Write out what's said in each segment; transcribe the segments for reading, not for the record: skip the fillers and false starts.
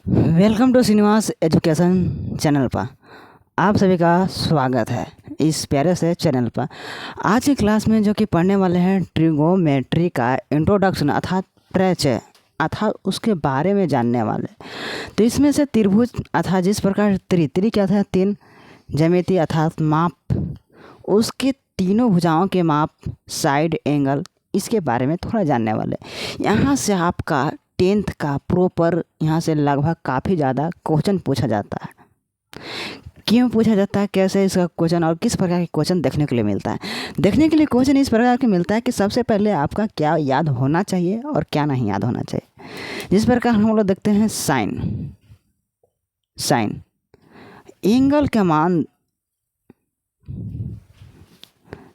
Welcome to Srinivas education channel पर आप सभी का स्वागत है इस प्यारे से चैनल पर। आज की क्लास में जो कि पढ़ने वाले हैं ट्रिगोमेट्री का इंट्रोडक्शन अर्थात परिचय अर्थात उसके बारे में जानने वाले। तो इसमें से त्रिभुज अर्थात जिस प्रकार त्रि क्या था तीन ज्यामिति अर्थात माप, उसके तीनों भुजाओं के माप, साइड एंगल, इसके बारे में थोड़ा जानने वाले। यहाँ से आपका 10th का प्रॉपर यहाँ से लगभग काफ़ी ज़्यादा क्वेश्चन पूछा जाता है। क्यों पूछा जाता है, कैसे इसका क्वेश्चन और किस प्रकार के क्वेश्चन देखने के लिए मिलता है। देखने के लिए क्वेश्चन इस प्रकार के मिलता है कि सबसे पहले आपका क्या याद होना चाहिए और क्या नहीं याद होना चाहिए। जिस प्रकार हम लोग देखते हैं साइन एंगल का मान,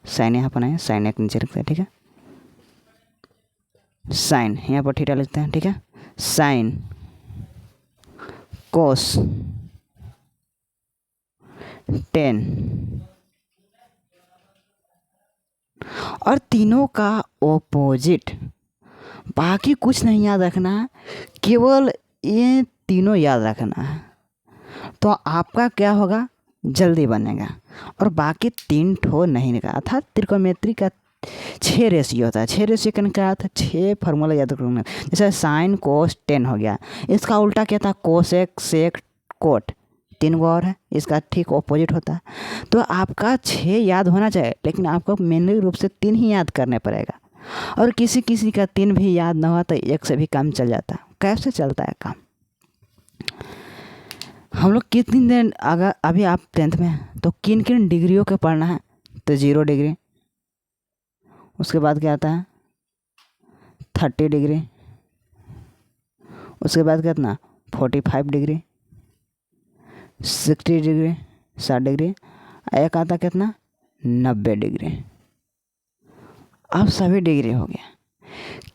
साइन यहाँ पर है, साइन एक नीचे रखते हैं, ठीक है। साइन यहाँ पर थीटा लिखते हैं, ठीक है। साइन, कोस, टेन, और तीनों का ऑपोजिट। बाकी कुछ नहीं याद रखना है, केवल ये तीनों याद रखना है, तो आपका क्या होगा, जल्दी बनेगा। और बाकी 3 ठो नहीं निकाला। अर्थात त्रिकोणमिति का 6 रेशियो होता है। 6 रेशियो का क्या था, 6 फार्मूला याद रखना। जैसे साइन कोस टेन हो गया, इसका उल्टा क्या था, कोसेक सेक कोट, 3 गो और है, इसका ठीक ऑपोजिट होता है। तो आपका 6 याद होना चाहिए, लेकिन आपको मेनली रूप से 3 ही याद करने पड़ेगा। और किसी किसी का 3 भी याद ना हुआ तो 1 से भी काम चल जाता है। कैसे चलता है काम, हम लोग कितनी दिन अगर अभी आप 10th में हैं तो किन किन डिग्रियों के पढ़ना है, तो 0 डिग्री, उसके बाद क्या आता है 30 डिग्री, उसके बाद कितना 45 डिग्री, 60 डिग्री 60 डिग्री, एक आता कितना 90 डिग्री। अब सभी डिग्री हो गया,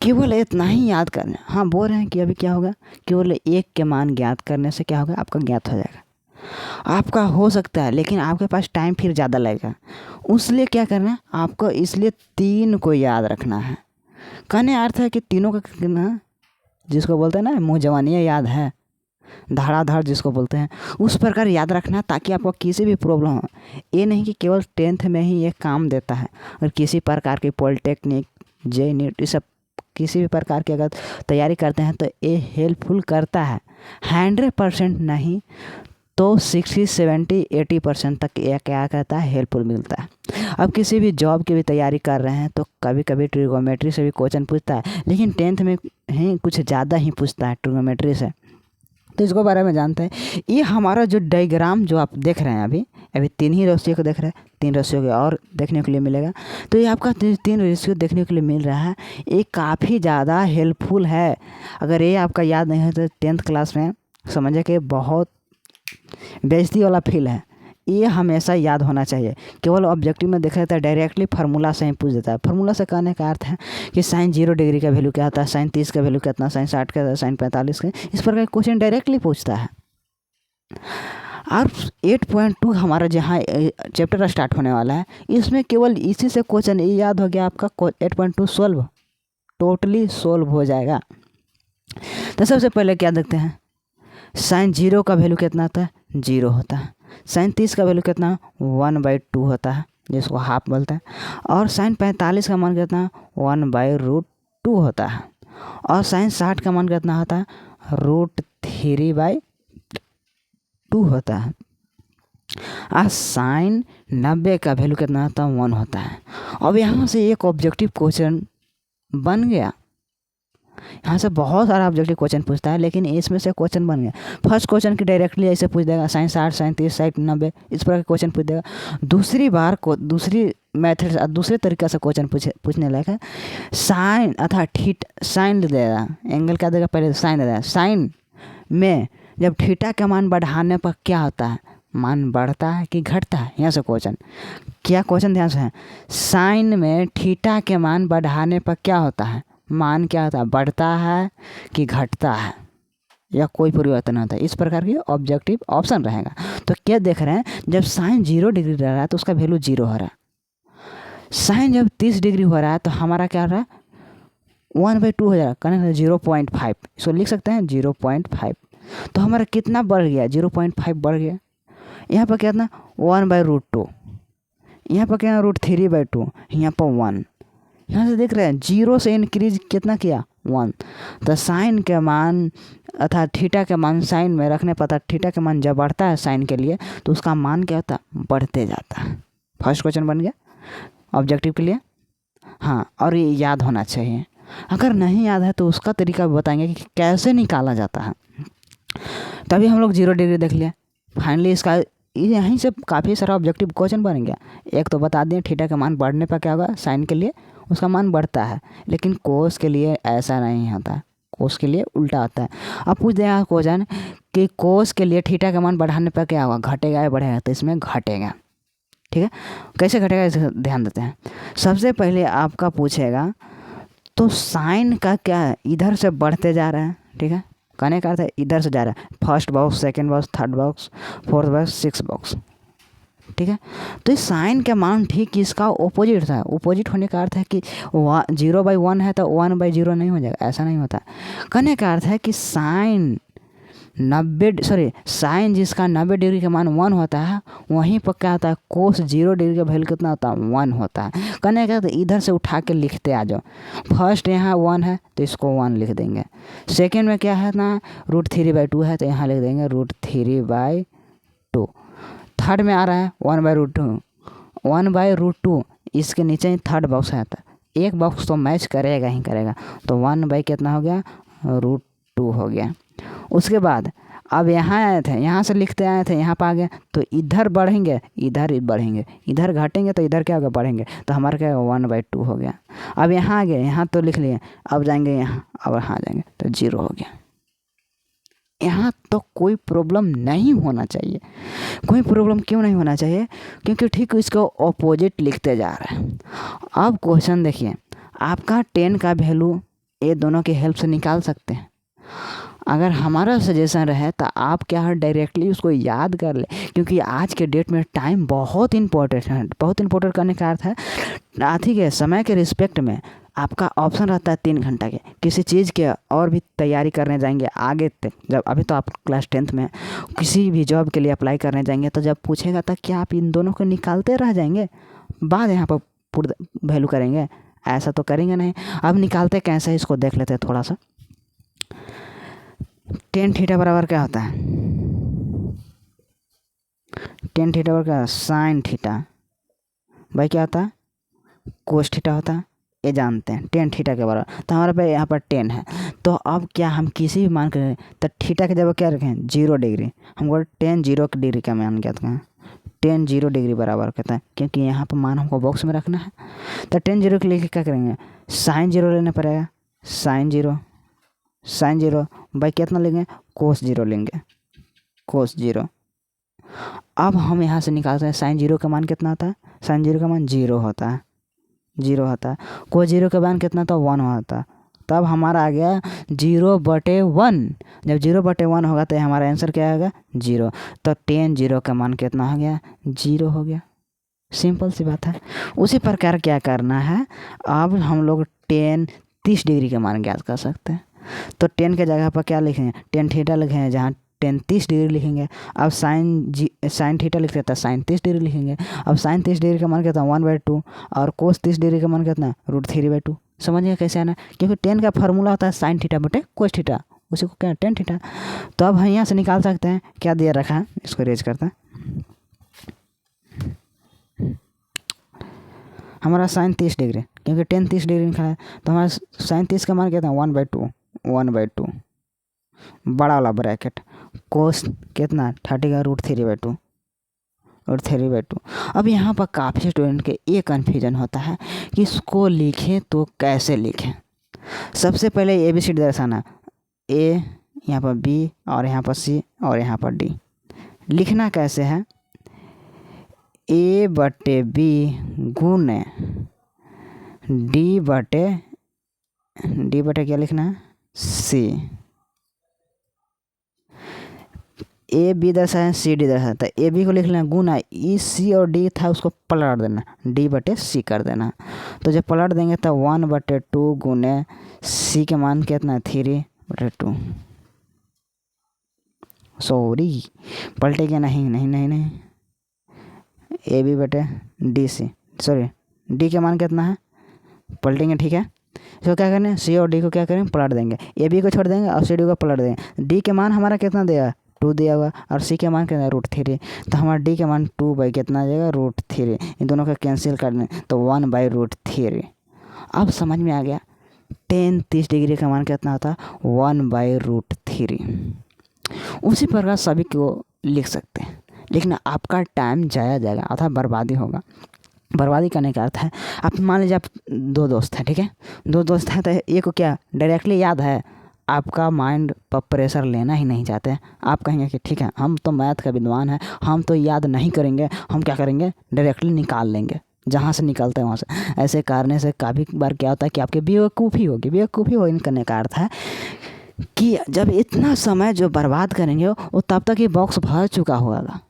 केवल इतना ही याद करना। हाँ, बोल रहे हैं कि अभी क्या होगा, केवल एक के मान ज्ञात करने से क्या होगा, आपका ज्ञात हो जाएगा। आपका हो सकता है, लेकिन आपके पास टाइम फिर ज़्यादा लगेगा। उसलिए क्या करना है आपको, इसलिए 3 को याद रखना है। कहने अर्थ है कि तीनों का ना, जिसको बोलते हैं ना मुँह जवानियाँ याद है, धड़ाधड़ जिसको बोलते हैं, उस प्रकार याद रखना, ताकि आपको किसी भी प्रॉब्लम हो। ये नहीं कि केवल 10th में ही ये काम देता है, और किसी प्रकार की पॉलिटेक्निक जे नीट ये सब किसी भी प्रकार की अगर तैयारी करते हैं तो ये हेल्पफुल करता है। 100% नहीं तो 60, 70, 80% तक यह क्या कहता है, हेल्पफुल मिलता है। अब किसी भी जॉब की भी तैयारी कर रहे हैं तो कभी कभी ट्रिगोमेट्री से भी क्वेश्चन पूछता है, लेकिन 10th में ही कुछ ज़्यादा ही पूछता है ट्रिगोमेट्री से, तो इसको बारे में जानते हैं। ये हमारा जो डायग्राम जो आप देख रहे हैं अभी 3 ही रेशियो को देख रहे हैं, 3 रेशियो के और देखने के लिए मिलेगा। तो ये आपका 3 रेशियो देखने के लिए मिल रहा है, ये काफ़ी ज़्यादा हेल्पफुल है। अगर ये आपका याद नहीं है तो 10th क्लास में समझे कि बहुत बेइज्जती वाला फील है। ये हमेशा याद होना चाहिए। केवल ऑब्जेक्टिव में देखा जाता है डायरेक्टली फार्मूला से ही पूछ देता है। फार्मूला से कहने का अर्थ है कि साइन 0 डिग्री का वैल्यू क्या आता है, साइन 30 का वैल्यू कितना, साइन 60 का, साइन 45 का, इस प्रकार का क्वेश्चन डायरेक्टली पूछता है। और 8.2 हमारा जहाँ चैप्टर स्टार्ट होने वाला है, इसमें केवल इसी से क्वेश्चन ये याद हो गया आपका 8.2 सोल्व, टोटली सोल्व हो जाएगा। तो सबसे पहले क्या देखते हैं, साइन 0 का वैल्यू कितना आता है, 0 होता है। साइन 30 का वैल्यू कितना, 1/2 होता है, जिसको हाफ बोलते हैं। और साइन 45 का मान कितना, 1/√2 होता है। और साइन 60 का मान कितना होता है, √3/2 होता है। और साइन 90 का वैल्यू कितना होता है, 1 होता है। अब यहाँ से एक ऑब्जेक्टिव क्वेश्चन बन गया। यहाँ से बहुत सारा ऑब्जेक्टिव क्वेश्चन पूछता है, लेकिन इसमें से क्वेश्चन बन गया। फर्स्ट क्वेश्चन की डायरेक्टली ऐसे पूछ देगा, साइन 60, साइन 30, साइन 90, इस प्रकार क्वेश्चन पूछ देगा। दूसरी बार को दूसरी मेथड दूसरे तरीके से क्वेश्चन पूछने लगा, साइन अर्थात थीटा, साइन दे देगा, एंगल क्या देगा, पहले साइन दे देगा। साइन में जब थीटा का मान बढ़ाने पर क्या होता है, मान बढ़ता है कि घटता है। यहाँ से क्वेश्चन क्या, क्वेश्चन ध्यान से है, साइन में थीटा के मान बढ़ाने पर क्या होता है, मान क्या होता है, बढ़ता है कि घटता है, या कोई परिवर्तन होता है। इस प्रकार की ऑब्जेक्टिव ऑप्शन रहेगा। तो क्या देख रहे हैं, जब साइन 0 डिग्री रह रहा है तो उसका वैल्यू 0 हो रहा है। साइन जब 30 डिग्री हो रहा है तो हमारा क्या हो रहा है, 1/2 हो जाएगा, कहने 0.5, इसको लिख सकते हैं 0.5। तो हमारा कितना बढ़ गया, 0.5 बढ़ गया। यहाँ पर कितना 1/√2, यहाँ पर क्या √3/2, यहाँ पर 1। यहाँ से देख रहे हैं 0 से इंक्रीज कितना किया 1। तो साइन के मान अर्थात थीटा के मान साइन में रखने पर, थीटा के मान जब बढ़ता है साइन के लिए तो उसका मान क्या होता है, बढ़ते जाता है। फर्स्ट क्वेश्चन बन गया ऑब्जेक्टिव के लिए। हाँ, और ये याद होना चाहिए। अगर नहीं याद है तो उसका तरीका भी बताएंगे कि कैसे निकाला जाता है। तभी हम लोग 0 डिग्री देख लिया। फाइनली इसका यहीं से काफ़ी सारा ऑब्जेक्टिव क्वेश्चन बनेंगे। एक तो बता दें थीटा का मान बढ़ने पर क्या होगा, साइन के लिए उसका मान बढ़ता है, लेकिन कोस के लिए ऐसा नहीं होता, कोस के लिए उल्टा आता है। अब पूछ दें क्वेश्चन कि कोस के लिए थीटा का मान बढ़ाने पर क्या होगा, घटेगा या बढ़ेगा, तो इसमें घटेगा। ठीक है, कैसे घटेगा इसे ध्यान देते हैं। सबसे पहले आपका पूछेगा तो साइन का क्या है, इधर से बढ़ते जा रहा है। ठीक है, कहने का अर्थ है इधर से जा रहा है, first box, second box, third box, fourth box, six box. ठीक है, तो इस साइन का मान ठीक इसका ओपोजिट था। ओपोजिट होने का अर्थ है कि 0/1 है तो 1/0 नहीं हो जाएगा, ऐसा नहीं होता। कहने का अर्थ है कि साइन साइन जिसका 90 डिग्री का मान 1 होता है, वहीं पर क्या होता है कोस 0 डिग्री का वैल्यू कितना होता है 1 होता है। कहने का तो इधर से उठा के लिखते आ जाओ। फर्स्ट यहाँ 1 है तो इसको 1 लिख देंगे। सेकेंड में क्या है ना, √3/2 है तो यहाँ लिख देंगे √3/2। थर्ड में आ रहा है 1/√2, 1/√2, इसके नीचे ही थर्ड बॉक्स है, एक बॉक्स तो मैच करेगा ही करेगा, तो 1 कितना हो गया √2 हो गया। उसके बाद अब यहाँ आए थे, यहाँ से लिखते आए थे, यहाँ पर आ गए तो इधर बढ़ेंगे, इधर बढ़ेंगे, इधर घटेंगे तो इधर क्या होगा बढ़ेंगे, तो हमारा क्या 1/2 हो गया। अब यहाँ आ गए, यहाँ तो लिख लिए, अब जाएंगे यहाँ, अब यहाँ जाएंगे तो 0 हो गया। यहाँ तो कोई प्रॉब्लम नहीं होना चाहिए। कोई प्रॉब्लम क्यों नहीं होना चाहिए, क्योंकि ठीक इसको ऑपोजिट लिखते जा रहे हैं। अब क्वेश्चन देखिए, आपका 10 का वैल्यू ये दोनों की हेल्प से निकाल सकते हैं। अगर हमारा सजेशन रहे तो आप क्या है डायरेक्टली उसको याद कर ले, क्योंकि आज के डेट में टाइम बहुत इंपॉर्टेंट है। बहुत इंपॉर्टेंट करने का अर्थ है ठीक है, समय के रिस्पेक्ट में आपका ऑप्शन रहता है 3 घंटा के, किसी चीज़ के और भी तैयारी करने जाएंगे आगे तक, जब अभी तो आप क्लास 10th में किसी भी जॉब के लिए अप्लाई करने जाएंगे तो जब पूछेगा तो क्या आप इन दोनों को निकालते रह जाएंगे, बाद यहाँ पर वैल्यू करेंगे, ऐसा तो करेंगे नहीं। अब निकालते कैसे इसको देख लेते हैं थोड़ा सा। tan थीटा बराबर क्या होता है, tan थीटा बराबर क्या, साइन थीटा भाई क्या होता है कोस थीटा होता है, ये जानते हैं tan थीटा के बराबर। तो हमारे पे यहाँ पर 10 है, तो अब क्या हम किसी भी मान करें तो थीटा के जगह क्या रखें 0 डिग्री, हमको tan 0 डिग्री का मान क्या था, tan 0 डिग्री बराबर कहता है, क्योंकि यहाँ पर मान हमको बॉक्स में रखना है। तो tan 0 के लिए क्या करेंगे, साइन 0 लेना पड़ेगा, साइन 0 भाई कितना लेंगे कोस 0 लेंगे, कोस 0। अब हम यहाँ से निकालते हैं साइन 0 का मान कितना होता है, साइन 0 का मान 0 होता है, 0 होता है। कोस 0 का मान कितना था 1 होता है। तब हमारा आ गया 0/1। जब 0/1 होगा तो हमारा आंसर क्या आएगा 0। तो tan 0 का मान कितना हो गया 0 हो गया। सिंपल सी बात है। उसी प्रकार क्या करना है, अब हम लोग tan 30 डिग्री का मान ज्ञात कर सकते हैं। तो tan के जगह पर क्या लिखेंगे, tan थीटा लिखेंगे, जहाँ tan 30 डिग्री लिखेंगे। अब साइन थीटा लिखते हैं साइन 30 डिग्री लिखेंगे। अब साइन 30 डिग्री का मान कितना 1/2, और कोस 30 डिग्री का मान कितना √3/2। समझिए कैसे आना, क्योंकि tan का फार्मूला होता है साइन थीटा बटे कोस थीटा, उसी को क्या tan थीटा। तो अब हम यहाँ से निकाल सकते हैं, क्या दिया रखा है, इसको रेज करते हैं। हमारा साइन 30 डिग्री, क्योंकि tan 30 डिग्री निकाला है, तो हमारा साइन 30 का मान कितना 1/2 बड़ा वाला ब्रैकेट, कोस कितना 30 का √3/2। अब यहाँ पर काफ़ी स्टूडेंट के ये कन्फ्यूजन होता है कि इसको लिखें तो कैसे लिखें। सबसे पहले ABCD दर्शाना, A, यहाँ पर B, और यहाँ पर C, और यहाँ पर D। लिखना कैसे है, A/B गुने D बटे क्या लिखना है C। ए बी दर्शाए सी डी दर्शाए, तो ए बी को लिख लेना गुना ई सी और डी था उसको पलट देना, डी बटे सी कर देना। तो जब पलट देंगे तो 1/2 गुने सी के मान कितना 3/2। सॉरी पलटेगा नहीं नहीं नहीं नहीं, ए बी बटे डी सी, सॉरी डी के मान कितना है पलटेंगे, ठीक है। इसको क्या करें, सी और डी को क्या करें पलट देंगे, ए बी को छोड़ देंगे और सी डी को पलट देंगे। डी के मान हमारा कितना दिया 2 दिया हुआ और सी के मान कितना √3, तो हमारा डी के मान 2 कितना आ जाएगा √3। इन दोनों का कैंसिल कर दें तो 1/√3। अब समझ में आ गया, tan 30 डिग्री का मान कितना होता है 1/√3। उसी प्रकार सभी को लिख सकते हैं, लेकिन आपका टाइम जाया जाएगा अर्थात बर्बादी होगा। बर्बादी करने का अर्थ है, आप मान लीजिए आप 2 दोस्त हैं, ठीक है, 2 दोस्त हैं, तो एक को क्या डायरेक्टली याद है, आपका माइंड पर प्रेशर लेना ही नहीं चाहते। आप कहेंगे कि ठीक है हम तो मैथ का विद्वान है, हम तो याद नहीं करेंगे, हम क्या करेंगे डायरेक्टली निकाल लेंगे, जहाँ से निकलते हैं वहाँ से। ऐसे करने से काफ़ी बार क्या होता है कि आपकी बेवकूफ़ी होगी। बेवकूफ़ी हो करने का अर्थ है कि जब इतना समय जो बर्बाद करेंगे वो तब तक ये बॉक्स भर चुका होगा।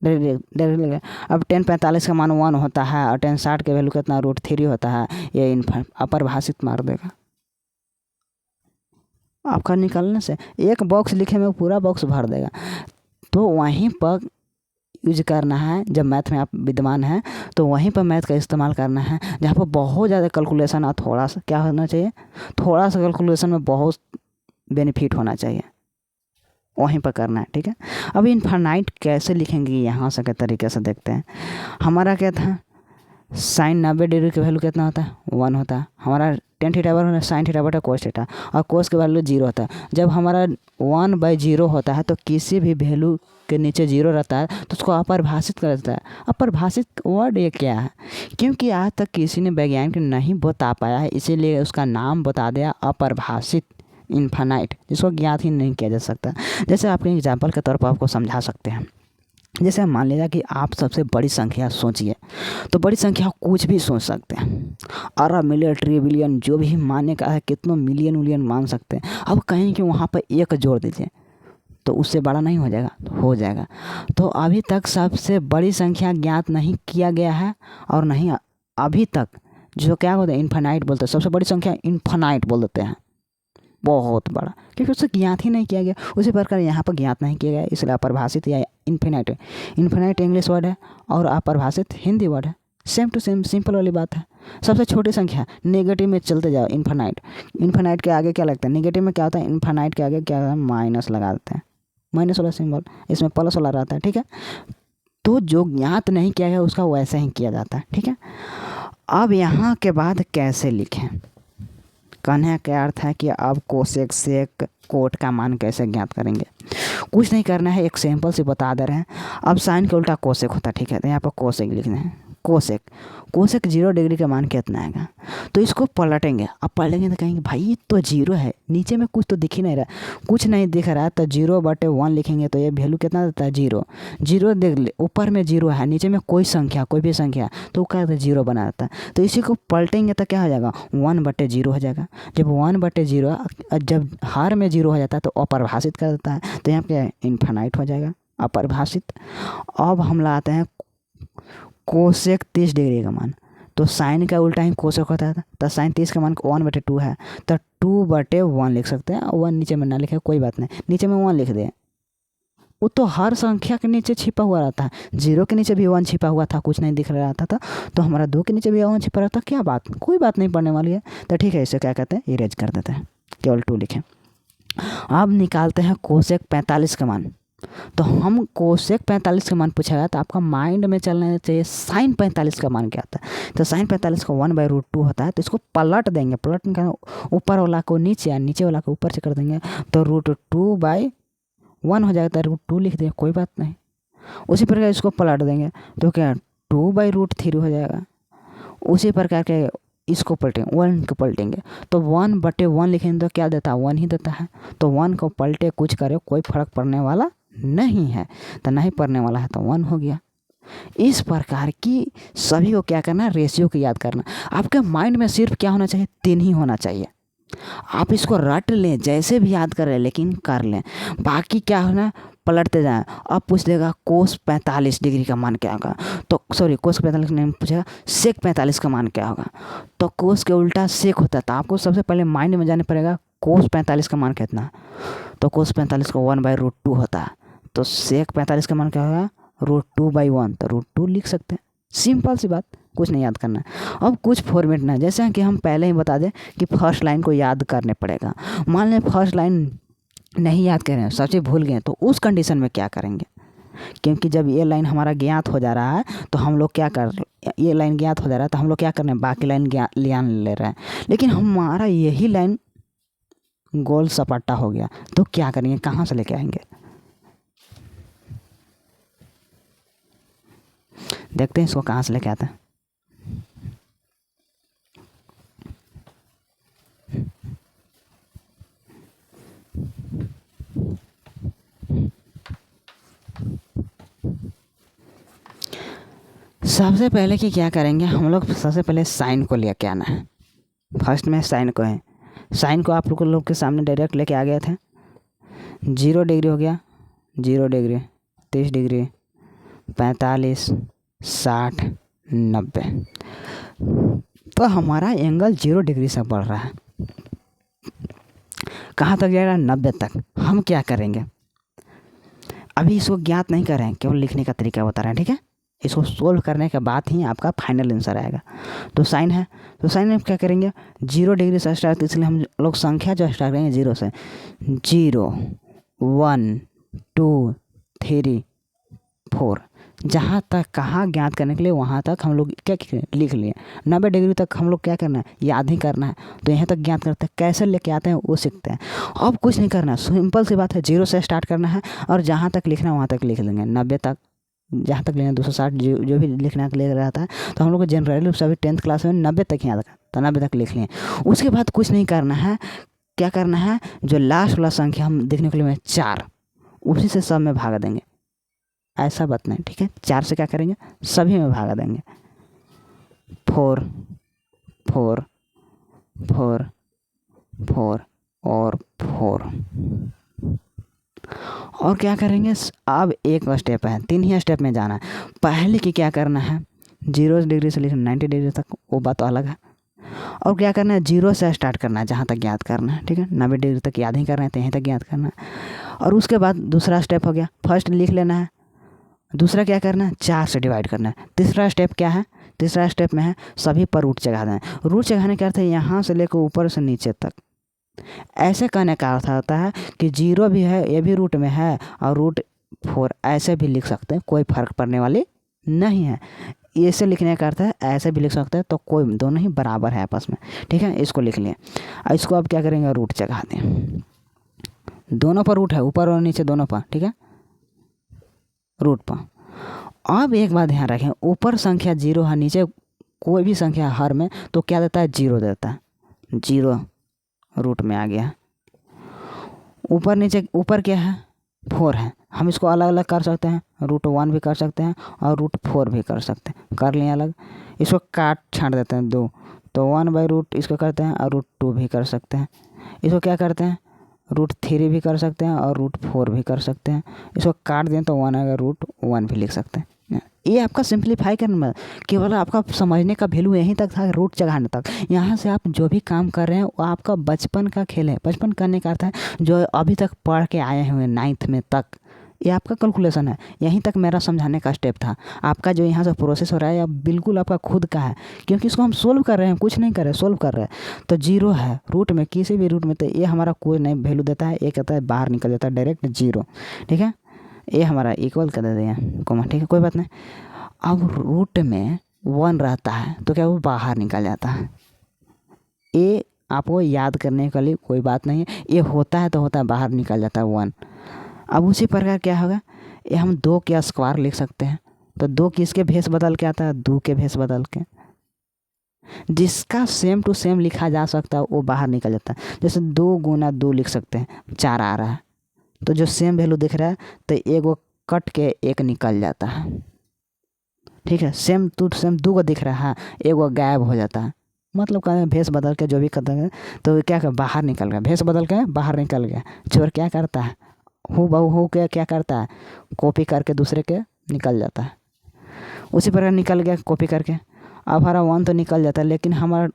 अब 1045 का मान 1 होता है और 1060 के वैल्यू कितना √3 होता है, ये अपरिभाषित मार देगा। आपका निकालने से एक बॉक्स लिखे में पूरा बॉक्स भर देगा। तो वहीं पर यूज करना है, जब मैथ में आप विद्वान हैं तो वहीं पर मैथ का इस्तेमाल करना है, जहाँ पर बहुत ज़्यादा कैलकुलेशन और थोड़ा सा क्या होना चाहिए, थोड़ा सा कैलकुलेशन में बहुत बेनिफिट होना चाहिए, वहीं पर करना है, ठीक है। अब इनफाइनाइट कैसे लिखेंगे यहाँ से के तरीके से देखते हैं। हमारा क्या था साइन 90 डिग्री की वैल्यू कितना होता है 1 होता है। हमारा tan थीटा बराबर sin थीटा बटा cos थीटा, और cos के वैल्यू 0 होता है। जब हमारा 1/0 होता है तो किसी भी वैल्यू के नीचे 0 रहता है तो उसको अपरिभाषित कर देता है। अपरिभाषित वर्ड ये क्या है, क्योंकि आज तक किसी ने वैज्ञानिक नहीं बता पाया है, इसीलिए उसका नाम बता दिया अपरिभाषित इनफाइनाइट, जिसको ज्ञात ही नहीं किया जा सकता। जैसे आपके एग्जाम्पल के तौर पर आपको समझा सकते हैं। जैसे मान लीजिए कि आप सबसे बड़ी संख्या सोचिए, तो बड़ी संख्या कुछ भी सोच सकते हैं, अरब मिलियन ट्रिलियन जो भी मानने का है, कितनों मिलियन मिलियन मान सकते हैं। अब कहें कि वहाँ पर 1 जोड़ दीजिए तो उससे बड़ा नहीं हो जाएगा, हो जाएगा। तो अभी तक सबसे बड़ी संख्या ज्ञात नहीं किया गया है, और नहीं अभी तक जो क्या होता है इनफाइनाइट बोलते हैं, सबसे बड़ी संख्या इनफाइनाइट बोल देते हैं, बहुत बड़ा, क्योंकि उससे ज्ञात ही नहीं किया गया। उसी प्रकार यहाँ पर ज्ञात नहीं किया गया, इसलिए अपरिभाषित या इन्फिनाइट। इन्फिनाइट इंग्लिश वर्ड है और अपरिभाषित हिंदी वर्ड है, सेम टू सेम, सिंपल वाली बात है। सबसे छोटी संख्या नेगेटिव में चलते जाओ, इन्फिनाइट। इन्फिनाइट के आगे क्या लगता है, नेगेटिव में क्या होता है, इन्फिनाइट के आगे क्या होता है माइनस लगा देते हैं, माइनस वाला सिंबल, इसमें प्लस वाला रहता है, ठीक है। तो जो ज्ञात नहीं किया गया उसका वैसे ही किया जाता है, ठीक है। अब यहाँ के बाद कैसे लिखें, कहने का अर्थ है कि अब कोसेक सेक कोट का मान कैसे ज्ञात करेंगे। कुछ नहीं करना है, एक सिंपल से बता दे रहे हैं। अब साइन के उल्टा कोसेक होता है, ठीक है, तो यहाँ पर कोसेक लिखना है। कोसेक 0 डिग्री का मान कितना आएगा, तो इसको पलटेंगे। अब पलटेंगे तो कहेंगे भाई ये तो 0 है, नीचे में कुछ तो दिख ही नहीं रहा, कुछ नहीं दिख रहा है, तो 0/1 लिखेंगे तो ये वैल्यू कितना देता है 0। 0 देख ले, ऊपर में 0 है, नीचे में कोई संख्या, कोई भी संख्या, तो क्या होता है 0 बना देता है। तो इसी को पलटेंगे तो क्या हो जाएगा 1/0 हो जाएगा। जब 1/0 जब हर में 0 हो जाता है तो अपरिभाषित कर देता है, तो यहाँ पे इनफाइनाइट हो जाएगा, अपरिभाषित। अब हम लाते हैं कोसेक 30 डिग्री का मान, तो साइन का उल्टा ही कोसेक होता है, तो साइन 30 का मान 1/2 है, तो 2/1 लिख सकते हैं। 1 नीचे में ना लिखे कोई बात नहीं, नीचे में 1 लिख दें, वो तो हर संख्या के नीचे छिपा हुआ रहता है। 0 के नीचे भी 1 छिपा हुआ था, कुछ नहीं दिख रहा था, तो हमारा 2 के नीचे भी 1 छिपा रहता, क्या बात, कोई बात नहीं पड़ने वाली है। तो ठीक है, इसे क्या कहते हैं इरेज कर देते हैं, केवल 2 लिखें। अब निकालते हैं कोसेक 45 का मान। तो हम कोसेक 45 का मान पूछा गया, तो आपका माइंड में चलना चाहिए साइन 45 का मान क्या आता है। तो साइन 45 का 1/√2 होता है, तो इसको पलट देंगे, पलट का ऊपर वाला को नीचे, नीचे वाला को ऊपर से कर देंगे, तो √2/1 हो जाएगा, तो √2 लिख दें, कोई बात नहीं। उसी प्रकार इसको पलट देंगे तो क्या 2/√3 हो जाएगा। उसी प्रकार के इसको पलटेंगे, 1 को पलटेंगे तो 1/1 लिखेंगे तो क्या देता है 1 ही देता है। तो 1 को पलटे कुछ करे कोई फर्क पड़ने वाला नहीं है, तो नहीं पड़ने वाला है तो 1 हो गया। इस प्रकार की सभी को क्या करना है, रेशियो को याद करना। आपके माइंड में सिर्फ क्या होना चाहिए 3 ही होना चाहिए, आप इसको रट लें, जैसे भी याद करें लेकिन कर लें। बाकी क्या होना, पलटते जाएं। अब पूछ देगा कोस 45 डिग्री का मान क्या होगा, तो सॉरी कोस 45 नहीं पूछेगा, सेक 45 का मान क्या होगा। तो कोस के उल्टा सेक होता है, तो आपको सबसे पहले माइंड में जाने पड़ेगा कोस 45 का मान कितना है। तो कोस 45 को 1/√2 होता है। तो सेक 45 का मान क्या होगा, √2/1। तो √2 लिख सकते हैं, सिंपल सी बात, कुछ नहीं याद करना है। अब कुछ फॉर्मेट ना, जैसे कि हम पहले ही बता दें कि फर्स्ट लाइन को याद करने पड़ेगा। मान लें फर्स्ट लाइन नहीं याद कर रहे हैं, सच ही भूल गए, तो उस कंडीशन में क्या करेंगे, क्योंकि जब ये लाइन हमारा ज्ञात हो जा रहा है तो हम लोग क्या कर, ये लाइन ज्ञात हो जा रहा है तो हम लोग क्या कर रहे हैं, बाकी लाइन ज्ञान ले रहे हैं। लेकिन हमारा यही लाइन गोल सपाटा हो गया, तो क्या करेंगे, कहाँ से लेके आएंगे, देखते हैं इसको कहाँ से लेके आते हैं। सबसे पहले कि क्या करेंगे हम लोग, सबसे पहले साइन को लेके आना है। फर्स्ट में साइन को है, साइन को आप लोग के सामने डायरेक्ट लेके आ गए थे। 0 डिग्री हो गया, 0 डिग्री, 30 डिग्री, 45, 60, 90। तो हमारा एंगल 0 डिग्री से बढ़ रहा है, कहाँ तक जाएगा, 90 तक। हम क्या करेंगे, अभी इसको ज्ञात नहीं कर रहे हैं, केवल लिखने का तरीका बता रहे हैं, ठीक है। इसको सोल्व करने के बाद ही आपका फाइनल आंसर आएगा। तो साइन है, तो साइन में क्या करेंगे, 0 डिग्री से स्टार्ट, इसलिए हम लोग संख्या जो स्टार्ट करेंगे 0 से। 0, 1, 2, 3, 4, जहाँ तक कहाँ ज्ञात करने के लिए वहाँ तक हम लोग क्या लिख लिए। 90 डिग्री तक हम लोग क्या करना है, याद ही करना है। तो यहाँ तक ज्ञात करते हैं, कैसे लेके आते हैं वो सीखते हैं। अब कुछ नहीं करना, सिंपल सी बात है, 0 से स्टार्ट करना है और जहाँ तक लिखना है वहाँ तक लिख लेंगे। 90 तक, जहाँ तक लेना 260 जो भी लिखना के लिए रहता है, तो हम लोग को जनरली सभी 10th क्लास में 90 तक ही याद रखा, तो 90 तक लिख लिए। उसके बाद कुछ नहीं करना है, क्या करना है, जो लास्ट वाला संख्या हम देखने को लिए 4, उसी से सब में भागा देंगे, ऐसा बात नहीं, ठीक है। 4 से क्या करेंगे, सभी में भागा देंगे। 4, 4, 4, 4 और 4। और क्या करेंगे, अब एक स्टेप है, 3 ही स्टेप में जाना है। पहले की क्या करना है, 0 डिग्री से लेकर 90 डिग्री तक, वो बात तो अलग है। और क्या करना है, 0 से स्टार्ट करना है, जहाँ तक याद करना है, ठीक है। 90 डिग्री तक याद ही करना है, तो यहीं तक याद करना है। और उसके बाद दूसरा स्टेप हो गया, फर्स्ट लिख लेना है। दूसरा क्या करना है, 4 से डिवाइड करना है। तीसरा स्टेप क्या है, तीसरा स्टेप में है सभी पर रूट चढ़ा दें। रूट चढ़ाने का अर्थ है यहाँ से लेकर ऊपर से नीचे तक। ऐसे कहने का अर्थ होता है कि 0 भी है, ये भी रूट में है, और √4 ऐसे भी लिख सकते हैं, कोई फर्क पड़ने वाली नहीं है। ऐसे लिखने का अर्थ है ऐसे भी लिख सकते हैं, तो कोई, दोनों ही बराबर है आपस में, ठीक है। इसको लिख लिए, इसको अब क्या करेंगे, रूट चढ़ा दें। दोनों पर रूट है, ऊपर और नीचे दोनों पर, ठीक है, रूट पर। अब एक बात ध्यान रखें, ऊपर संख्या 0 है, नीचे कोई भी संख्या हर में तो क्या देता है, 0 देता है। 0 रूट में आ गया। ऊपर नीचे, ऊपर क्या है, 4 है, हम इसको अलग अलग कर सकते हैं, √1 भी कर सकते हैं और √4 भी कर सकते हैं, कर लिए अलग। इसको काट छाँट देते हैं 2, तो 1/√, इसको करते हैं, और √2 भी कर सकते हैं। इसको क्या करते हैं, √3 भी कर सकते हैं और √4 भी कर सकते हैं। इसको काट दें तो 1 आएगा, √1 भी लिख सकते हैं। ये आपका सिंप्लीफाई करना, केवल आपका समझने का वैल्यू यहीं तक था, रूट चढ़ाने तक। यहाँ से आप जो भी काम कर रहे हैं वो आपका बचपन का खेल है। बचपन करने का अर्थ है जो अभी तक पढ़ के आए हुए 9th में तक, ये आपका कैलकुलेशन है। यहीं तक मेरा समझाने का स्टेप था। आपका जो यहाँ से प्रोसेस हो रहा है या बिल्कुल आपका खुद का है, क्योंकि इसको हम सोल्व कर रहे हैं, कुछ नहीं कर रहे, सोल्व कर रहे हैं। तो 0 है रूट में, किसी भी रूट में, तो ये हमारा कोई नहीं वैल्यू देता है, ये कहता है बाहर निकल जाता है डायरेक्ट 0, ठीक है। ये हमारा इक्वल कर देते हैं कॉमा, ठीक है, कोई बात नहीं। अब रूट में 1 रहता है तो क्या वो बाहर निकल जाता है। ये आपको याद करने के लिए कोई बात नहीं है, ये होता है तो होता है, बाहर निकल जाता है 1। अब उसी प्रकार क्या होगा, ये हम 2 के स्क्वायर लिख सकते हैं। तो 2 किसके भेस बदल के आता है, 2 के भेस बदल के। जिसका सेम टू सेम लिखा जा सकता है वो बाहर निकल जाता है। जैसे 2 × 2 लिख सकते हैं, 4 आ रहा है, तो जो सेम वैल्यू दिख रहा है तो एगो कट के 1 निकल जाता है, ठीक है। सेम टू सेम 2 को दिख रहा है, एगो गायब हो जाता है, मतलब का भेष बदल के जो भी करता है तो क्या कर बाहर निकल गया, भेष बदल के बाहर निकल गया। चोर क्या करता है, हूँ बहू हो के क्या करता है, कॉपी करके दूसरे के निकल जाता है। उसी प्रकार निकल गया कॉपी करके। अब हमारा 1 तो निकल जाता है, लेकिन हमारा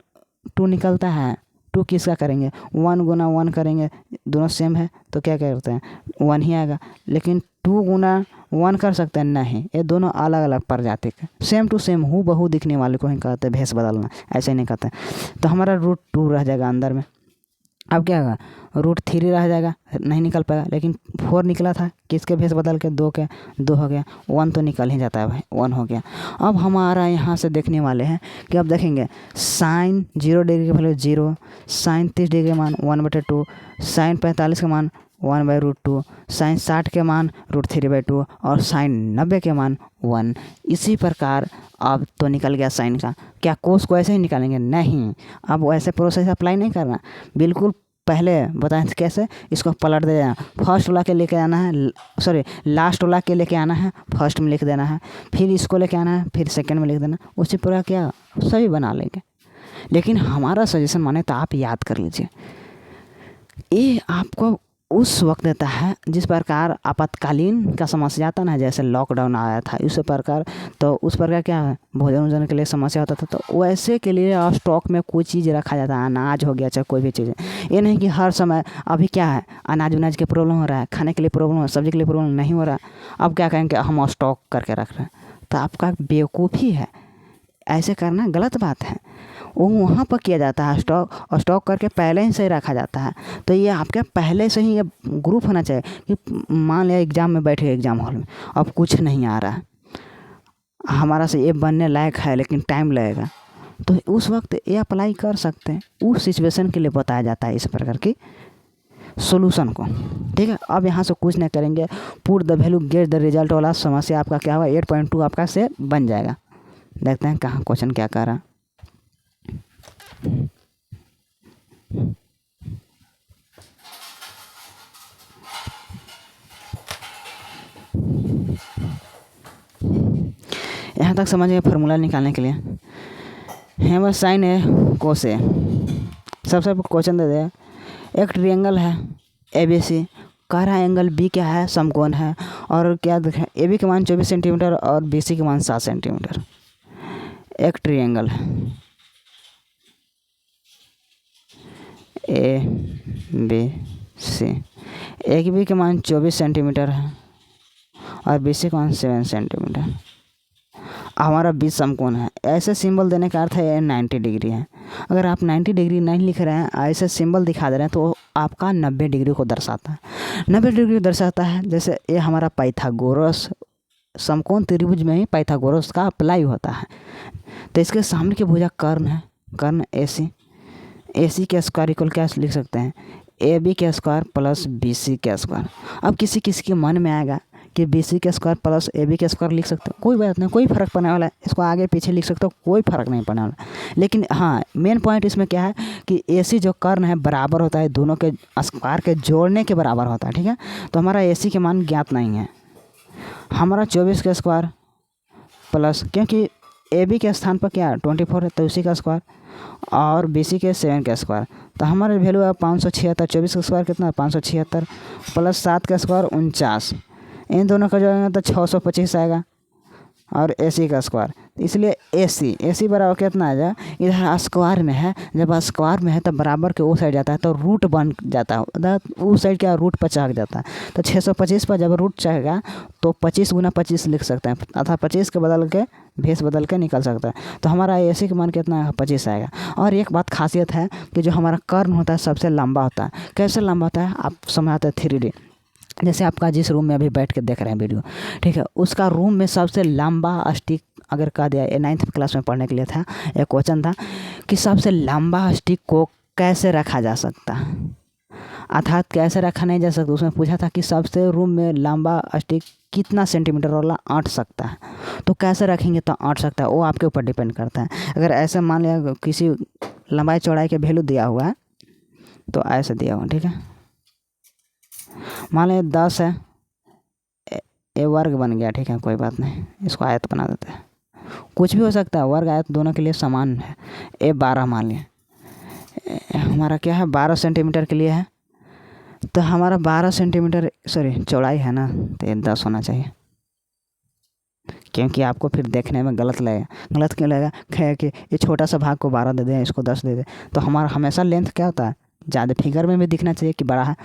2 निकलता है। 2 किसका करेंगे, 1 गुना 1 करेंगे, दोनों सेम है तो क्या करते हैं 1 ही आएगा। लेकिन 2 गुना 1 कर सकते हैं, नहीं, ये दोनों अलग अलग प्रजाति के सेम टू सेम हूँ बहू दिखने वाले को ही कहते हैं भेष बदलना, ऐसे नहीं कहते। तो हमारा √2 रह जाएगा अंदर में। अब क्या होगा, √3 रह जाएगा, नहीं निकल पाएगा। लेकिन 4 निकला था, किसके भेष बदल के 2 के, 2 हो गया। 1 तो निकल ही जाता है भाई, 1 हो गया। अब हमारा यहाँ से देखने वाले हैं कि अब देखेंगे साइन 0 डिग्री के वैल्यू 0, साइन 30 डिग्री के मान 1/2, साइन 45 के मान 1/√2, साइन 60 के मान √3/2 और साइन 90 के मान 1। इसी प्रकार अब तो निकल गया साइन का। क्या कोस को ऐसे ही निकालेंगे, नहीं, अब वैसे प्रोसेस अप्लाई नहीं करना। बिल्कुल पहले बताएं कैसे, इसको पलट दे देना, फर्स्ट वाला के लेके आना है, सॉरी लास्ट वाला के लेके आना है, फर्स्ट में लिख देना है, फिर इसको लेके आना है, फिर सेकंड में लिख देना। उसी प्रकार क्या सभी बना लेंगे। लेकिन हमारा सजेशन माने तो आप याद कर लीजिए, ये आपको उस वक्त देता है जिस प्रकार आपातकालीन का समस्या आता ना, जैसे लॉकडाउन आया था इस प्रकार, तो उस प्रकार क्या है भोजन वोजन के लिए समस्या होता था, तो वैसे के लिए स्टॉक में कोई चीज़ रखा जाता है, अनाज हो गया चाहे कोई भी चीज़। ये नहीं कि हर समय अभी क्या है अनाज उनाज की प्रॉब्लम हो रहा है, खाने के लिए प्रॉब्लम हो, सब्जी के लिए प्रॉब्लम नहीं हो रहा है, अब क्या कहेंगे हम स्टॉक करके रख रहे हैं, तो आपका बेवकूफ़ी है, ऐसे करना गलत बात है। वो वहाँ पर किया जाता है स्टॉक, और स्टॉक करके पहले ही से रखा जाता है। तो ये आपके पहले से ही ये ग्रुप होना चाहिए कि मान लिया एग्ज़ाम में बैठे एग्ज़ाम हॉल में, अब कुछ नहीं आ रहा है, हमारा से ये बनने लायक है लेकिन टाइम लगेगा, तो उस वक्त ये अप्लाई कर सकते हैं। उस सिचुएशन के लिए बताया जाता है इस प्रकार की सोल्यूशन को, ठीक है। अब यहाँ से कुछ नहीं करेंगे, put the value get the result वाला समस्या आपका क्या होगा 8.2 आपका से बन जाएगा। देखते हैं कहाँ क्वेश्चन क्या कर रहा है। यहाँ तक समझिए फार्मूला निकालने के लिए है बस साइन है कोस है। सबसे क्वेश्चन दे दे, एक ट्रायंगल है ABC, कह रहा है एंगल B क्या है, समकोण है, और क्या दिखा AB के मान 24 सेंटीमीटर और BC के मान 7 सेंटीमीटर। एक ट्रायंगल है ABC, AB के मान 24 सेंटीमीटर है और BC के मान 7 सेंटीमीटर। हमारा बीच समकोण है, ऐसे सिंबल देने का अर्थ है ये 90 डिग्री है। अगर आप 90 डिग्री नहीं लिख रहे हैं, ऐसे सिंबल दिखा दे रहे हैं, तो आपका 90 डिग्री को दर्शाता है। 90 डिग्री दर्शाता है, जैसे ये हमारा पाइथागोरस समकोण त्रिभुज में ही पाइथागोरस का अप्लाई होता है। तो इसके सामने की भुजा कर्ण है, कर्ण AC के स्क्वायर इक्वल क्या लिख सकते हैं, AB के स्क्वायर प्लस BC के स्क्वायर। अब किसी किसी के मन में आएगा कि BC के स्क्वायर प्लस AB के स्क्वायर लिख सकते हो, कोई बात नहीं, कोई फ़र्क पड़ने वाला है, इसको आगे पीछे लिख सकते हो, कोई फ़र्क नहीं पड़ने वाला। लेकिन हाँ मेन पॉइंट इसमें क्या है कि AC जो कर्ण है बराबर होता है दोनों के स्क्वायर के जोड़ने के बराबर होता है, ठीक है। तो हमारा AC के मान ज्ञात नहीं है, हमारा 24 का स्क्वायर प्लस, क्योंकि AB के स्थान पर क्या 24 है तो उसी का स्क्वायर, और BC के 7 का स्क्वायर, तो हमारे वैल्यू है 576। 24 का स्क्वायर कितना 576 प्लस 7 का स्क्वायर 49, इन दोनों का जोड़ेंगे तो 625 आएगा, और AC का स्क्वायर, इसलिए AC बराबर कितना आ जाए, इधर स्क्वायर में है, जब स्क्वायर में है तब बराबर के वो साइड जाता है तो रूट बन जाता है, उस साइड क्या रूट पर चढ़ जाता है। तो 625 पर जब रूट चढ़ेगा तो 25 गुना 25 लिख सकते हैं, अर्थात 25 के बदल के भेस बदल के निकल सकता है। तो हमारा AC का मान कितना है 25 आएगा। और एक बात खासियत है कि जो हमारा कर्ण होता है सबसे लंबा होता है। कैसे लंबा होता है आप समझाते हैं 3D, जैसे आपका जिस रूम में अभी बैठ के देख रहे हैं वीडियो, ठीक है, उसका रूम में सबसे लंबा स्टिक अगर कह दिया, ये 9th क्लास में पढ़ने के लिए था, एक क्वेश्चन था कि सबसे लंबा स्टिक को कैसे रखा जा सकता है, अर्थात कैसे रखा नहीं जा सकता। उसमें पूछा था कि सबसे रूम में लंबा स्टिक कितना सेंटीमीटर वाला अँट सकता है, तो कैसे रखेंगे तो अँट सकता है, वो आपके ऊपर डिपेंड करता है। अगर ऐसे मान लिया किसी लंबाई चौड़ाई के वैल्यू दिया हुआ है तो ऐसे दिया हुआ, ठीक है, मान लें 10 है, ये वर्ग बन गया, ठीक है, कोई बात नहीं, इसको आयत बना देते हैं। कुछ भी हो सकता है, वर्ग आयत दोनों के लिए समान है। ए 12 मान लिया, हमारा क्या है 12 सेंटीमीटर के लिए है, तो हमारा 12 सेंटीमीटर सॉरी चौड़ाई है ना, तो ये 10 होना चाहिए, क्योंकि आपको फिर देखने में गलत लगेगा। गलत क्यों लगेगा कि ये छोटा सा भाग को 12 दे दें, इसको 10 दे दें, तो हमारा हमेशा लेंथ क्या होता है, ज़्यादा फिगर में भी दिखना चाहिए कि बड़ा है।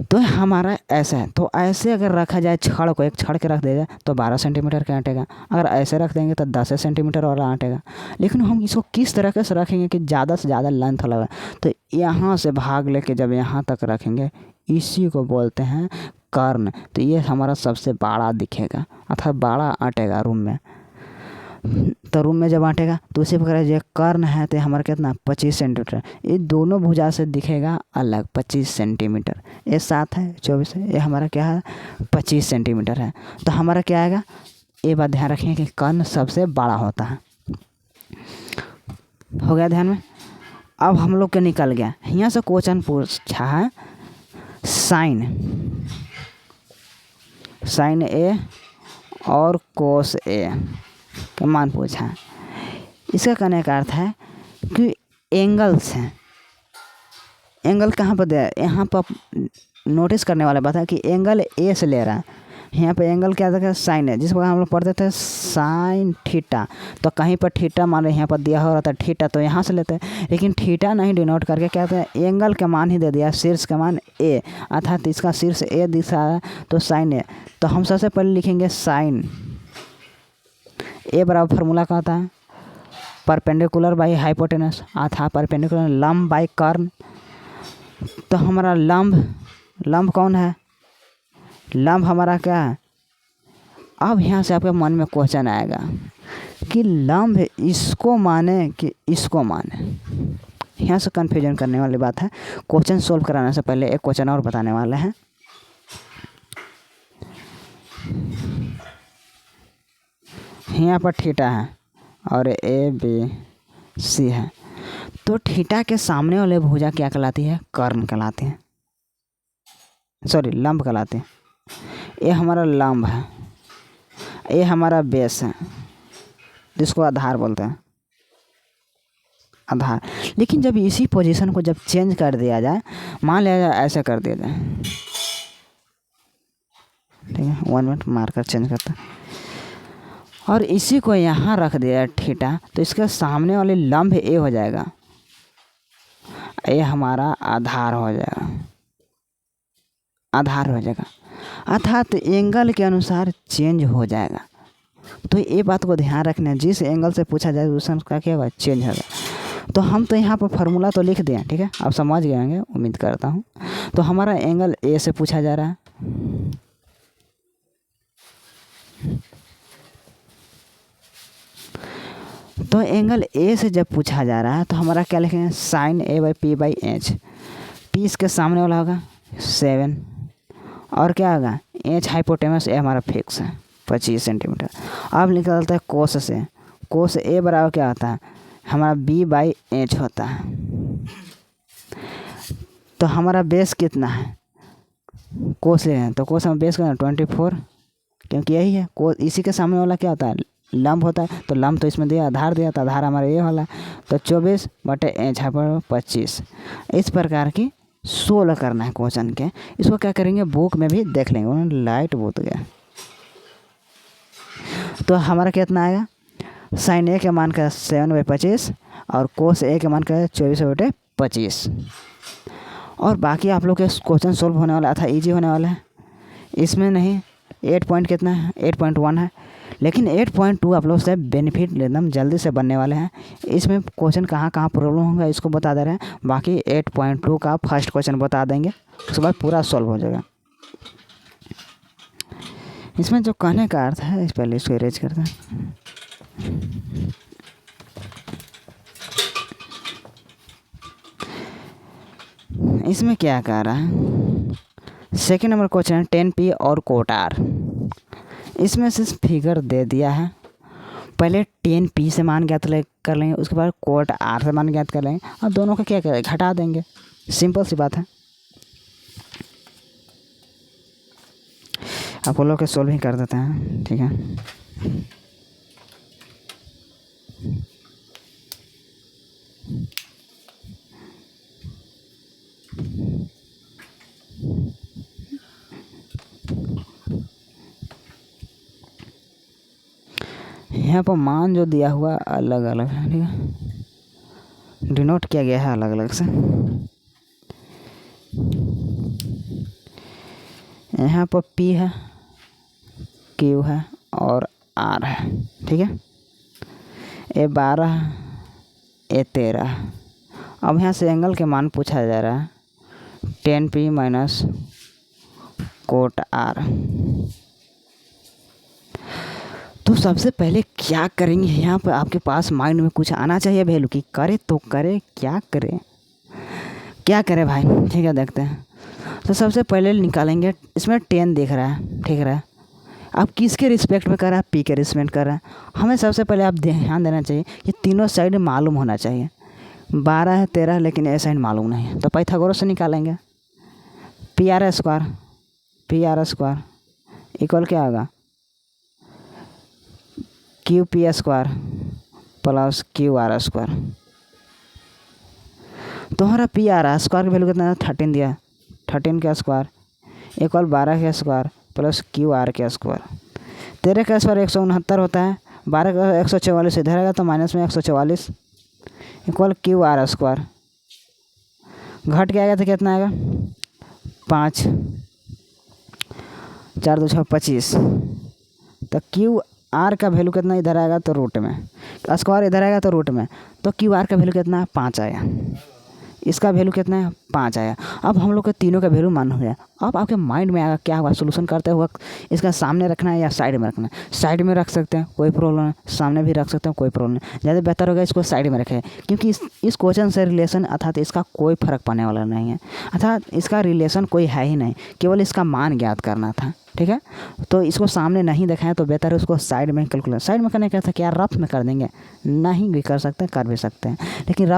तो हमारा ऐसा है, तो ऐसे अगर रखा जाए छड़ को, एक छड़ के रख दिया जाए तो 12 सेंटीमीटर का अटेगा, अगर ऐसे रख देंगे तो 10 सेंटीमीटर वाला अटेगा। लेकिन हम इसको किस तरीके से रखेंगे कि ज़्यादा से ज़्यादा लेंथ लगा, तो यहाँ से भाग लेके जब यहाँ तक रखेंगे, इसी को बोलते हैं कर्ण। तो ये हमारा सबसे बड़ा दिखेगा अर्थात बड़ा अटेगा रूम में। तो रूम में जब बांटेगा तो उसी प्रकार जो कर्ण है तो हमारा कितना 25 सेंटीमीटर, ये दोनों भुजा से दिखेगा अलग 25 सेंटीमीटर। ये 7 है 24 है, ये हमारा क्या है 25 सेंटीमीटर है। तो हमारा क्या आएगा, ये बात ध्यान रखें कि कर्ण सबसे बड़ा होता है। हो गया ध्यान में। अब हम लोग के निकल गया, यहाँ से क्वेश्चन पूछा है साइन ए और कोस ए का मान पूछा है। इसका कहने का अर्थ है कि एंगल्स हैं, एंगल कहाँ पर दे, यहाँ पर नोटिस करने वाला बात है कि एंगल ए से ले रहा है। यहाँ पे एंगल क्या था, साइन है, जिस प्रकार हम लोग पढ़ते थे साइन थीटा, तो कहीं पर थीटा मान यहाँ पर दिया हो रहा था थीटा, तो यहाँ से लेते हैं, लेकिन थीटा नहीं डिनोट करके क्या कहते हैं एंगल का मान ही दे दिया, शीर्ष का मान ए, अर्थात इसका शीर्ष ए दिख रहा है तो साइन ए। तो हम सबसे पहले लिखेंगे साइन ए बराबर फार्मूला का होता है परपेंडिकुलर बाई हाइपोटेनस, अर्थात परपेंडिकुलर लंब बाई कर्ण। तो हमारा लंब कौन है, लंब हमारा क्या है। अब यहाँ से आपके मन में क्वेश्चन आएगा कि लंब इसको माने कि इसको माने, यहाँ से कन्फ्यूजन करने वाली बात है। क्वेश्चन सोल्व कराने से पहले एक क्वेश्चन और बताने वाले हैं। यहाँ पर थीटा है और ए बी सी है, तो थीटा के सामने वाले भुजा क्या कहलाती है, कर्ण कहलाती है, सॉरी लंब कहलाती है। ये हमारा लंब है, ये हमारा बेस है जिसको आधार बोलते हैं, आधार। लेकिन जब इसी पोजीशन को जब चेंज कर दिया जाए, मान लिया जाए ऐसे कर दिया जाए, ठीक है 1 मिनट मार्कर चेंज करते हैं, और इसी को यहाँ रख दिया थीटा, तो इसके सामने वाले लंब ए हो जाएगा, ये हमारा आधार हो जाएगा, आधार हो जाएगा, अर्थात एंगल के अनुसार चेंज हो जाएगा। तो ये बात को ध्यान रखना, जिस एंगल से पूछा जाए उसका क्या होगा, चेंज होगा। तो हम तो यहाँ पर फार्मूला तो लिख दिए, ठीक है आप समझ गए होंगे उम्मीद करता हूँ। तो हमारा एंगल ए से पूछा जा रहा है, तो एंगल ए से जब पूछा जा रहा है तो हमारा क्या लिखेंगे, sine A by P by H, P इसके सामने वाला होगा 7, और क्या होगा एच हाइपोटेनस, ए हमारा फिक्स है 25 सेंटीमीटर। अब निकलता है कोस से, कोस ए बराबर क्या होता है हमारा बी बाई एच होता है। तो हमारा बेस कितना है, कोस ले हैं तो कोस हम बेस का 24, क्योंकि यही है कोस, इसी के सामने वाला क्या होता है लंब होता है, तो लंब तो इसमें दिया, आधार दिया, तो आधार हमारा ये वाला, तो 24 बटे एच है 25। इस प्रकार की 16 करना है क्वेश्चन के। इसको क्या करेंगे बुक में भी देख लेंगे, उन्होंने लाइट बूत गया। तो हमारा कितना आएगा, साइन ए के मान का 7/25 और कोस ए के मान का 24/25। और बाकी आप लोग के क्वेश्चन सोल्व होने वाला था, इजी होने वाला है, इसमें नहीं 8 पॉइंट कितना है 8.1 है, लेकिन 8.2 आप लोग से बेनिफिट एकदम जल्दी से बनने वाले हैं। इसमें क्वेश्चन कहाँ कहाँ प्रॉब्लम होगा इसको बता दे रहे हैं, बाकी 8.2 का फर्स्ट क्वेश्चन बता देंगे, उसके बाद पूरा सॉल्व हो जाएगा। इसमें जो कहने का अर्थ है, इस पहले इसको इरेज करते हैं। इसमें क्या कह रहा है, सेकेंड नंबर क्वेश्चन है 10p और कोट आर। इसमें से फिगर दे दिया है, पहले 10p से मान ज्ञात कर लेंगे, उसके बाद कोट आर से मान ज्ञात कर लेंगे, और दोनों का क्या करें घटा देंगे, सिंपल सी बात है। आप लोग के सोल्व ही कर देते हैं, ठीक है। यहाँ पर मान जो दिया हुआ अलग अलग है, ठीक है, डिनोट किया गया है अलग अलग से। यहाँ पर P है, Q है और R है, ठीक है। ए 12, ए 13। अब यहाँ से एंगल के मान पूछा जा रहा है, tan P minus cot R। तो सबसे पहले क्या करेंगे, यहाँ पर आपके पास माइंड में कुछ आना चाहिए वैल्यू की, करे तो करे, क्या करे भाई, ठीक है। देखते हैं। तो सबसे पहले निकालेंगे, इसमें tan दिख रहा है, ठीक है। अब किसके रिस्पेक्ट में कर रहा है, P के रिस्पेक्ट कर रहा है। हमें सबसे पहले आप ध्यान देना चाहिए कि तीनों साइड मालूम होना चाहिए। 12 है, 13 है, लेकिन ए साइड मालूम नहीं है, तो पाइथागोरस से निकालेंगे। PR स्क्वायर इक्वल क्या होगा, QP square plus QR square. तो हमारा PR स्क्वायर की वैल्यू कितना है, 13 दिया, 13 का स्क्वायर इक्वल 12 का स्क्वायर प्लस QR का स्क्वायर। 13 का स्क्वायर 169 होता है, 12 का 144 इधर आएगा तो माइनस में 144 इक्वल QR स्क्वायर। घट के आएगा तो कितना आएगा, 5, 4 2 6 25। तो QR का वैल्यू कितना इधर आएगा तो रूट में, स्क्वायर इधर आएगा तो रूट में, तो QR का वैल्यू कितना है, 5 आया। इसका वैल्यू कितना है, 5 आया। अब हम लोग के तीनों का वैल्यू मान हो गया। अब आपके माइंड में आएगा क्या होगा, सोल्यूशन करते वक्त इसका सामने रखना है या साइड में रखना है। साइड में रख सकते हैं, कोई प्रॉब्लम नहीं, सामने भी रख सकते हैं, कोई प्रॉब्लम नहीं। ज़्यादा बेहतर होगा इसको साइड में रखें, क्योंकि इस क्वेश्चन से रिलेशन अर्थात इसका कोई फ़र्क पड़ने वाला नहीं है, अर्थात इसका रिलेशन कोई है ही नहीं, केवल इसका मान ज्ञात करना था, ठीक है। तो इसको सामने नहीं दिखाएं तो बेहतर है उसको साइड में कैलकुलेट। साइड में करने का था क्या, रफ में कर देंगे, नहीं भी कर सकते हैं, कर भी सकते हैं, लेकिन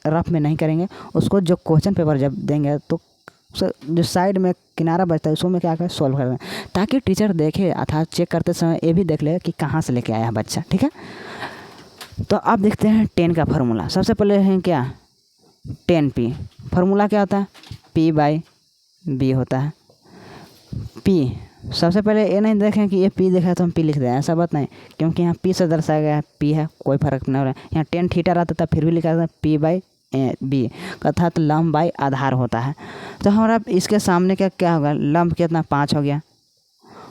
रफ में नहीं करेंगे। उसको जो क्वेश्चन पेपर जब देंगे तो जो साइड में किनारा बचता है उसमें क्या करें, सॉल्व कर दें, ताकि टीचर देखे अर्थात चेक करते समय ये भी देख ले कि कहाँ से लेके आया है बच्चा, ठीक है। तो अब देखते हैं tan का फार्मूला। सबसे पहले है क्या, tan P फार्मूला क्या होता है, P/B होता है। P सबसे पहले ये नहीं देखें कि ये P देखा तो हम P लिख दें, ऐसा बात नहीं, क्योंकि यहाँ P से दर्शाया गया है, P है, कोई फर्क नहीं हो रहा है। यहाँ tan थीटा रहता था फिर भी लिखा था P/B, अर्थात लंब बाई आधार होता है। तो हमारा इसके सामने क्या होगा, लंब कितना 5 हो गया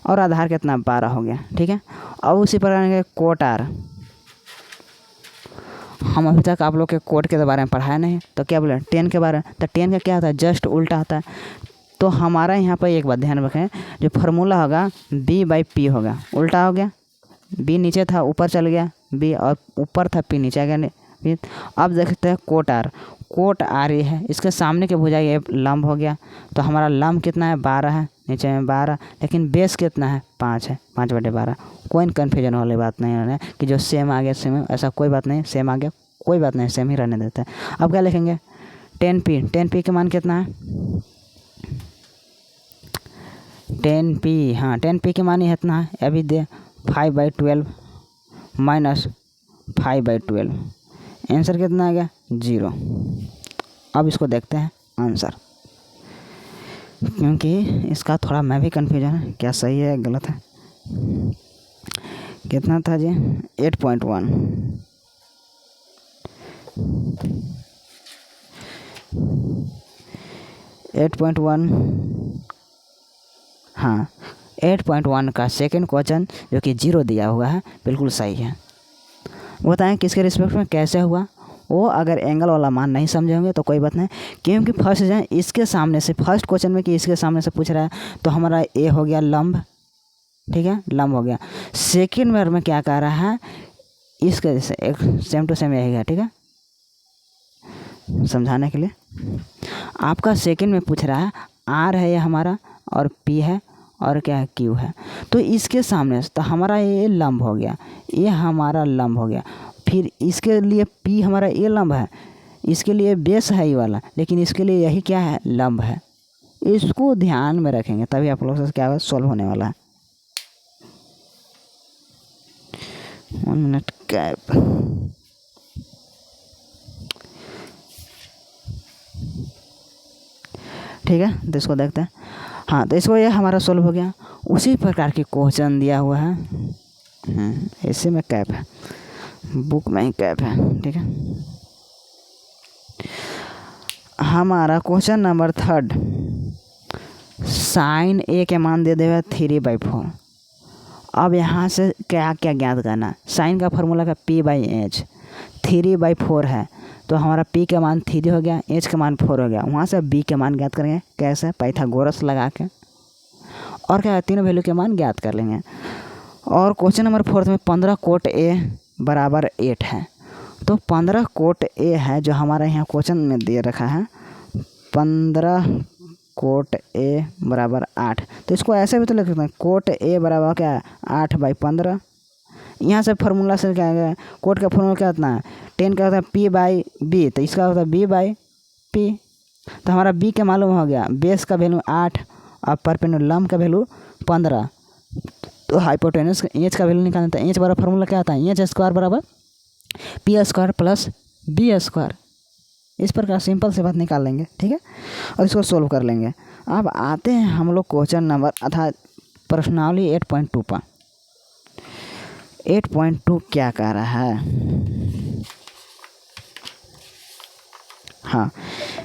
और आधार कितना 12 हो गया, ठीक है। और उसी प्रकार कोट R, हम अभी तक आप लोग के कोट के बारे में पढ़ाया नहीं, तो क्या बोले tan के बारे में, तो tan का क्या होता है, जस्ट उल्टा होता है। तो हमारा यहाँ पर एक बात ध्यान रखें, जो फार्मूला होगा B/P होगा, उल्टा हो गया, B नीचे था ऊपर चल गया, B और ऊपर था P नीचे आ गया। अब देखते हैं कोट R ये है, इसके सामने के भुजा ये लंब हो गया, तो हमारा लंब कितना है 12 है, नीचे में 12, लेकिन बेस कितना है 5 है, 5/12। कोई कन्फ्यूजन वाली बात नहीं है कि जो सेम आ गया सेम, ऐसा कोई बात नहीं, सेम आ गया कोई बात नहीं, सेम ही रहने देते हैं। अब क्या लिखेंगे, tan P के मान कितना है, tan P, हाँ tan P के मान ही इतना है, अभी दे 5/12 माइनस 5/12, आंसर कितना आ गया 0। अब इसको देखते हैं आंसर, क्योंकि इसका थोड़ा मैं भी कन्फ्यूजन है क्या सही है गलत है। कितना था जी, 8.1, हाँ 8.1 का सेकंड क्वेश्चन जो कि 0 दिया हुआ है बिल्कुल सही है। बताएं किसके रिस्पेक्ट में कैसे हुआ, वो अगर एंगल वाला मान नहीं समझे होंगे तो कोई बात नहीं, क्योंकि फर्स्ट जो इसके सामने से, फर्स्ट क्वेश्चन में कि इसके सामने से पूछ रहा है, तो हमारा ए हो गया लंब, ठीक है, लंब हो गया। सेकंड में क्या कह रहा है, इसके जैसे एक सेम टू सेम यही है, ठीक है, समझाने के लिए। आपका सेकंड में पूछ रहा है R है ये हमारा और P है और क्या है Q है, तो इसके सामने तो हमारा ये लंब हो गया, ये हमारा लंब हो गया। फिर इसके लिए P हमारा ये लंब है, इसके लिए बेस है ये वाला, लेकिन इसके लिए यही क्या है, लंब है। इसको ध्यान में रखेंगे तभी आप लोग से क्या सॉल्व होने वाला है। 1 मिनट कैप, ठीक है, तो इसको देखते हैं। हाँ तो इसको ये हमारा सॉल्व हो गया। उसी प्रकार के क्वेश्चन दिया हुआ है, इसी में कैप है, बुक में ही कैप है, ठीक है। हमारा क्वेश्चन नंबर 3, साइन ए के मान दे देगा 3/4। अब यहाँ से क्या क्या ज्ञात करना, साइन का फार्मूला का P/H, 3/4 है तो हमारा P का मान 3 हो गया, H का मान 4 हो गया। वहाँ से B के मान ज्ञात करेंगे कैसे, पाइथागोरस लगा के, और क्या तीनों वैल्यू के मान ज्ञात कर लेंगे। और क्वेश्चन नंबर 4 में 15 कोट A बराबर 8 है, तो 15 कोट A है जो हमारा यहाँ क्वेश्चन में दे रखा है, 15 कोट A बराबर 8। तो इसको ऐसे भी तो लिख सकते हैं, कोट A बराबर क्या है 8/15। यहाँ से फार्मूला से क्या है, कोट का फार्मूला क्या होता है, 10 का होता है P/B, तो इसका होता है B/P। तो हमारा B का मालूम हो गया, बेस का वैल्यू 8 और परपेंडिकुलम का वैल्यू 15। तो हाइपोटेनस H का वैल्यू निकालना था, H बराबर फार्मूला क्या आता है, H² बराबर P² प्लस B²। इस प्रकार सिंपल से बात निकाल लेंगे, ठीक है, और इसको सोल्व कर लेंगे। अब आते हैं हम लोग क्वेश्चन नंबर अर्थात प्रश्नावली 8.2 पर। 8.2 क्या कह रहा है, हाँ,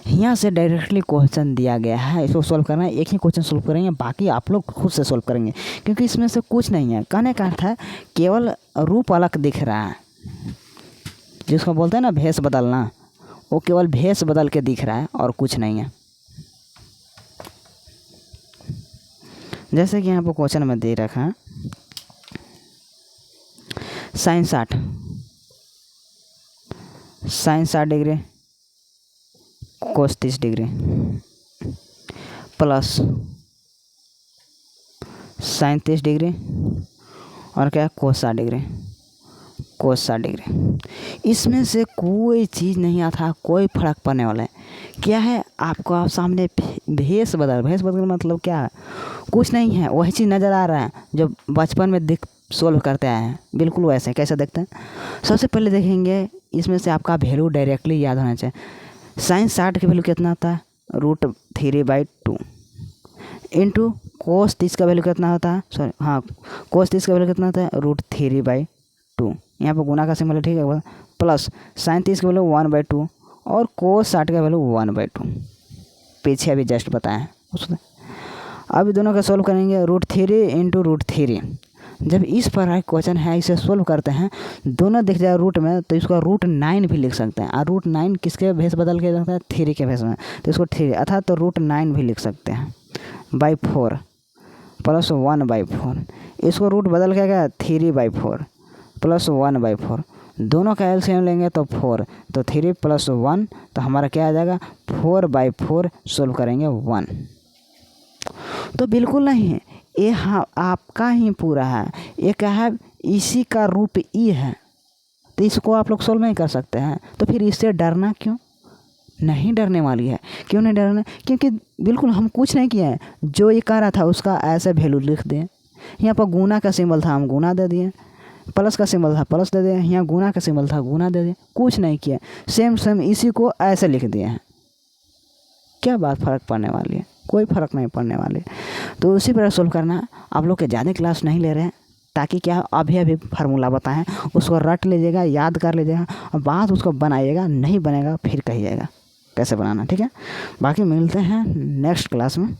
यहाँ से डायरेक्टली क्वेश्चन दिया गया है, इसको सोल्व करना है। एक ही क्वेश्चन सोल्व करेंगे, बाकी आप लोग खुद से सोल्व करेंगे, क्योंकि इसमें से कुछ नहीं है। कहने का अर्थ है केवल रूप अलग दिख रहा है, जिसको बोलते हैं ना भेष बदलना, वो केवल भेष बदल के दिख रहा है और कुछ नहीं है। जैसे कि यहाँ पर क्वेश्चन में दे रखा है sine 60 degree cos 30 degree plus sine 30 degree और क्या कोस 60 डिग्री, कोस 60 डिग्री। इसमें से कोई चीज़ नहीं आता, कोई फर्क पड़ने वाला है। क्या है आपको आप सामने भेष बदल मतलब क्या है, कुछ नहीं है, वही चीज़ नज़र आ रहा है जो बचपन में सोल्व करते आए हैं, बिल्कुल वैसे। कैसे देखते हैं, सबसे पहले देखेंगे इसमें से आपका वैल्यू डायरेक्टली याद होना चाहिए। साइन 60 की वैल्यू कितना होता है, √3/2 इंटू कोस 30 का वैल्यू कितना होता है, सॉरी हाँ, कोस 30 का वैल्यू कितना होता है √3/2। यहाँ पर गुना का सिंबल है, ठीक है, प्लस साइन 30 का वैल्यू 1/2 और कोस 60 का वैल्यू 1/2, पीछे अभी जस्ट बताया है उसने। अब दोनों का सोल्व करेंगे, √3 इंटू √3। जब इस पर क्वेश्चन है इसे सोल्व करते हैं, दोनों दिख जाए रूट में, तो इसको √9 भी लिख सकते हैं। और √9 किसके भेष बदल के रखता है, 3 के भेष में, तो इसको 3 अर्थात तो √9 भी लिख सकते हैं /4 प्लस 1/4। इसको रूट बदल के क्या 3/4 प्लस 1/4, दोनों का एलसीएम लेंगे तो 4, तो 3 + 1 तो हमारा क्या आ जाएगा 4/4। सोल्व करेंगे 1, तो बिल्कुल नहीं है ये, हाँ आपका ही पूरा है। ये क्या है, इसी का रूप ई है, तो इसको आप लोग सोल्व नहीं कर सकते हैं, तो फिर इससे डरना क्यों, नहीं डरने वाली है। क्यों नहीं डरना, क्योंकि बिल्कुल हम कुछ नहीं किए हैं, जो ये कह रहा था उसका ऐसे वैल्यू लिख दें। यहाँ पर गुना का सिंबल था, हम गुना दे दिए, प्लस का सिंबल था प्लस दे दिए, यहाँ गुना का सिंबल था गुना दे दिए, कुछ नहीं किया, सेम इसी को ऐसे लिख दिए हैं। क्या बात फ़र्क पड़ने वाली है, कोई फ़र्क नहीं पड़ने वाली। तो उसी तरह सोल्व करना। आप लोग के ज़्यादा क्लास नहीं ले रहे हैं, ताकि क्या अभी फार्मूला बताएं, उसको रट लीजिएगा, याद कर लीजिएगा, और बाद उसको बनाइएगा, नहीं बनेगा फिर कहिएगा कैसे बनाना, ठीक है। बाकी मिलते हैं नेक्स्ट क्लास में।